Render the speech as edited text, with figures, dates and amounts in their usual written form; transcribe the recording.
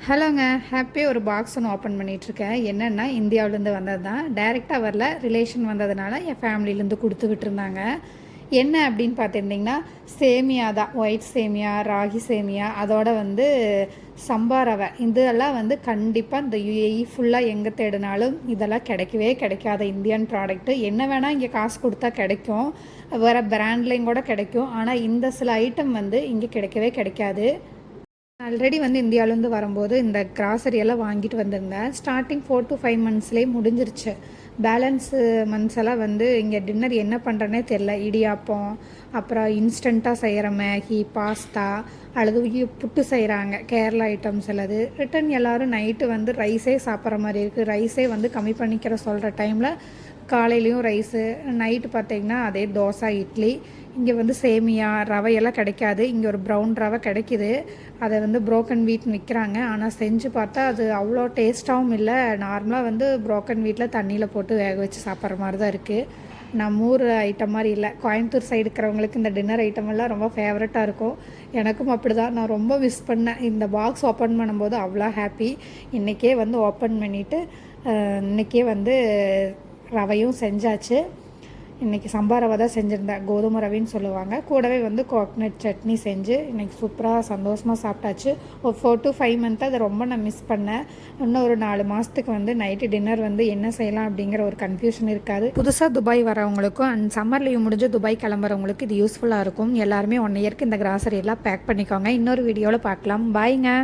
ஹலோங்க. ஹாப்பியாக ஒரு பாக்ஸ் ஒன்று ஓப்பன் பண்ணிகிட்ருக்கேன். என்னென்னா இந்தியாவிலேருந்து வந்தது தான். டைரெக்டாக வரல, ரிலேஷன் வந்ததுனால என் ஃபேமிலியிலேருந்து கொடுத்து விட்டுருந்தாங்க. என்ன அப்படின்னு பார்த்துருந்திங்கன்னா, சேமியா தான். ஒயிட் சேமியா, ராகி சேமியா, அதோட சம்பா ரவை. இதெல்லாம் கண்டிப்பாக இந்த யுஏஇ ஃபுல்லாக எங்கே தேடினாலும் இதெல்லாம் கிடைக்கவே கிடைக்காத இந்தியன் ப்ராடக்ட்டு. என்ன வேணால் இங்கே காசு கொடுத்தா கிடைக்கும், வேறு பிராண்ட்லேயும் கூட கிடைக்கும். ஆனால் இந்த சில ஐட்டம் இங்கே கிடைக்கவே கிடைக்காது. ஆல்ரெடி இந்தியாவிலேருந்து வரும்போது இந்த கிராசரியெல்லாம் வாங்கிட்டு வந்திருந்தேன். ஸ்டார்டிங் 4 to 5 மந்த்ஸ்லேயே முடிஞ்சிருச்சு. பேலன்ஸு மந்த்ஸ் எல்லாம் இங்கே டின்னர் என்ன பண்ணுறேனே தெரில. இடியாப்பம், அப்புறம் இன்ஸ்டண்ட்டாக செய்கிற மேகி, பாஸ்தா, அல்லது புட்டு செய்கிறாங்க, கேரளா ஐட்டம்ஸ் எல்லாது. ரிட்டன் எல்லோரும் நைட்டு ரைஸே சாப்பிட்ற மாதிரி இருக்குது. ரைஸே கம்மி பண்ணிக்கிற சொல்கிற டைமில் காலையிலையும் ரைஸு, நைட்டு பார்த்திங்கன்னா அதே தோசை, இட்லி. இங்கே சேமியா ரவையெல்லாம் கிடைக்காது. இங்கே ஒரு ப்ரௌன் ரவை கிடைக்கிது. அதை ப்ரோக்கன் வீட் விற்கிறாங்க. ஆனால் செஞ்சு பார்த்தா அது அவ்வளோ டேஸ்ட்டாகவும் இல்லை. நார்மலாக ப்ரோக்கன் வீட்டில் தண்ணியில் போட்டு வேக வச்சு சாப்பிட்ற மாதிரி தான் இருக்குது. நம்ம ஊர் ஐட்டம் மாதிரி இல்லை. கோயம்புத்தூர் சைடு இருக்கிறவங்களுக்கு இந்த டின்னர் ஐட்டம் எல்லாம் ரொம்ப ஃபேவரட்டாக இருக்கும். எனக்கும் அப்படி தான். நான் ரொம்ப மிஸ் பண்ணேன். இந்த பாக்ஸ் ஓப்பன் பண்ணும்போது அவ்வளோ ஹாப்பி. இன்றைக்கே ஓப்பன் பண்ணிவிட்டு இன்றைக்கே ரவையும் செஞ்சாச்சு. இன்றைக்கி சம்பா ரவை தான் செஞ்சுருந்தேன். கோதுமை ரவைன்னு சொல்லுவாங்க. கூடவே கோகனட் சட்னி செஞ்சு இன்றைக்கி சூப்பராக சந்தோஷமாக சாப்பிட்டாச்சு. ஒரு 4 to 5 மந்த் அதை ரொம்ப நான் மிஸ் பண்ணேன். இன்னும் ஒரு 4 மாதத்துக்கு நைட்டு டின்னர் என்ன செய்யலாம் அப்படிங்கிற ஒரு கன்ஃபியூஷன் இருக்காது. புதுசாக துபாய் வரவங்களுக்கும் அண்ட் சம்மர் லீவ் முடிஞ்சு துபாய் கிளம்புறவங்களுக்கு இது யூஸ்ஃபுல்லாக இருக்கும். எல்லாருமே 1 இயருக்கு இந்த கிராசரி எல்லாம் பேக் பண்ணிக்கோங்க. இன்னொரு வீடியோவில் பார்க்கலாம். பாய்ங்க.